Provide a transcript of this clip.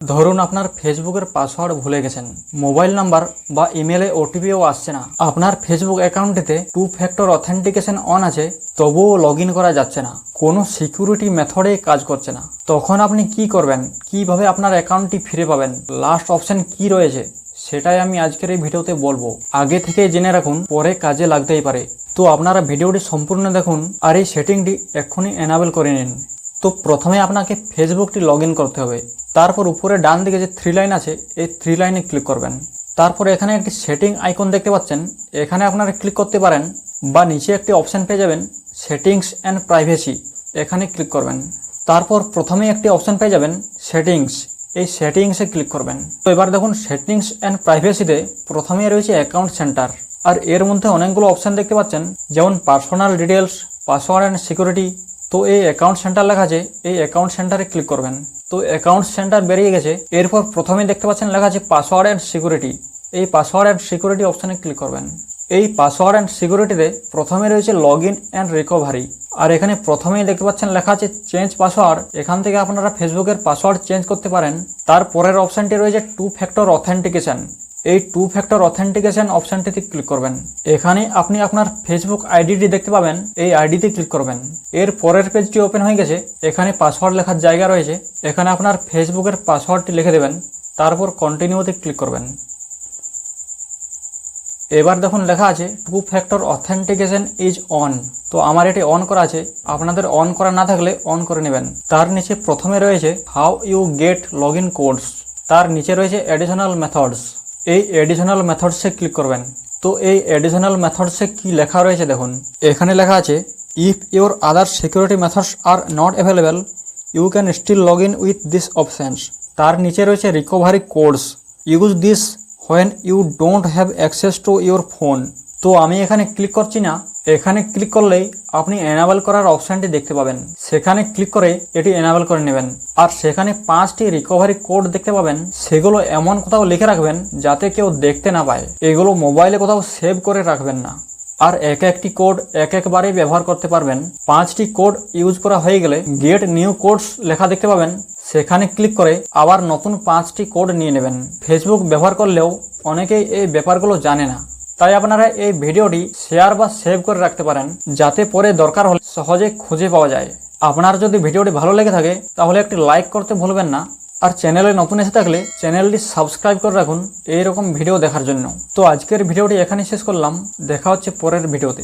ধরুন আপনার ফেসবুকের পাসওয়ার্ড ভুলে গেছেন, মোবাইল নাম্বার বা ইমেলে ওটিপিও আসছে না, আপনার ফেসবুক অ্যাকাউন্টটিতে 2 ফ্যাক্টর অথেন্টিকেশন অন আছে, তবুও লগ ইন করা যাচ্ছে না, কোনো সিকিউরিটি মেথডে কাজ করছে না। তখন আপনি কি করবেন, কিভাবে আপনার অ্যাকাউন্টটি ফিরে পাবেন, লাস্ট অপশন কি রয়েছে, সেটাই আমি আজকের এই ভিডিওতে বলবো। আগে থেকে জেনে রাখুন, পরে কাজে লাগতেই পারে। তো আপনারা ভিডিওটি সম্পূর্ণ দেখুন আর এই সেটিংটি এক্ষুনি এনাবেল করে নিন। তো প্রথমে আপনাকে ফেসবুকটি লগ ইন করতে হবে। তারপর উপরে ডান দিকে যে 3 লাইন আছে, এই 3 লাইনে ক্লিক করবেন। তারপর এখানে একটি সেটিং আইকন দেখতে পাচ্ছেন, এখানে আপনারা ক্লিক করতে পারেন, বা নিচে একটি অপশন পেয়ে যাবেন সেটিংস অ্যান্ড প্রাইভেসি, এখানে ক্লিক করবেন। তারপর প্রথমে একটি অপশন পেয়ে যাবেন সেটিংস, এই সেটিংসে ক্লিক করবেন। তো এবার দেখুন সেটিংস অ্যান্ড প্রাইভেসিতে প্রথমে রয়েছে অ্যাকাউন্ট সেন্টার, আর এর মধ্যে অনেকগুলো অপশন দেখতে পাচ্ছেন, যেমন personal details, password and security. তো এই অ্যাকাউন্ট সেন্টার লেখা আছে, এই অ্যাকাউন্ট সেন্টারে ক্লিক করবেন। তো অ্যাকাউন্ট সেন্টার বেরিয়ে গেছে। এরপর প্রথমে দেখতে পাচ্ছেন লেখা আছে পাসওয়ার্ড অ্যান্ড সিকিউরিটি, এই পাসওয়ার্ড অ্যান্ড সিকিউরিটি অপশানে ক্লিক করবেন। এই পাসওয়ার্ড অ্যান্ড সিকিউরিটিতে প্রথমে রয়েছে লগ ইন অ্যান্ড রিকভারি, আর এখানে প্রথমেই দেখতে পাচ্ছেন লেখা আছে চেঞ্জ পাসওয়ার্ড, এখান থেকে আপনারা ফেসবুকের পাসওয়ার্ড চেঞ্জ করতে পারেন। তারপরের অপশানটি রয়েছে 2 ফ্যাক্টর অথেন্টিকেশন, এই 2 ফ্যাক্টর অথেন্টিকেশন অপশানটিতে ক্লিক করবেন। এখানে আপনি আপনার ফেসবুক আইডিটি দেখতে পাবেন, এই আইডিতে ক্লিক করবেন। এর পরের পেজটি ওপেন হয়ে গেছে, এখানে পাসওয়ার্ড লেখার জায়গা রয়েছে, এখানে আপনার ফেসবুকের পাসওয়ার্ডটি লিখে দেবেন, তারপর কন্টিনিউতে ক্লিক করবেন। এবার দেখুন লেখা আছে 2 ফ্যাক্টর অথেন্টিকেশন ইজ অন, তো আমার এটি অন করা আছে, আপনাদের অন করা না থাকলে অন করে নেবেন। তার নিচে প্রথমে রয়েছে how you get log in codes, additional নিচে রয়েছে অ্যাডিশনাল মেথডস, এই অ্যাডিশনাল মেথডসে ক্লিক করবেন। তো এই অ্যাডিশনাল মেথডসে কি লেখা রয়েছে দেখুন, এখানে লেখা আছে if your other security methods are not available you can still log in with this options. তার নিচে রয়েছে recovery codes, use this when you don't have access to your phone. তো আমি এখানে ক্লিক করছি না, এখানে ক্লিক করলেই আপনি এনাবেল করার অপশানটি দেখতে পাবেন, সেখানে ক্লিক করে এটি এনাবেল করে নেবেন। আর সেখানে 5টি রিকভারি কোড দেখতে পাবেন, সেগুলো এমন কোথাও লিখে রাখবেন যাতে কেউ দেখতে না পায়, এগুলো মোবাইলে কোথাও সেভ করে রাখবেন না। আর একটি কোড একবারেই ব্যবহার করতে পারবেন। 5টি কোড ইউজ করা হয়ে গেলে গেট নিউ কোডস লেখা দেখতে পাবেন, সেখানে ক্লিক করে আবার নতুন 5টি কোড নিয়ে নেবেন। ফেসবুক ব্যবহার করলেও অনেকেই এই ব্যাপারগুলো জানে না, তাই আপনারা এই ভিডিওটি শেয়ার বা সেভ করে রাখতে পারেন, যাতে পরে দরকার হলে সহজে খুঁজে পাওয়া যায়। আপনার যদি ভিডিওটি ভালো লেগে থাকে তাহলে একটি লাইক করতে ভুলবেন না, আর চ্যানেলে নতুন এসে থাকলে চ্যানেলটি সাবস্ক্রাইব করে রাখুন এইরকম ভিডিও দেখার জন্য। তো আজকের ভিডিওটি এখানেই শেষ করলাম, দেখা হচ্ছে পরের ভিডিওতে।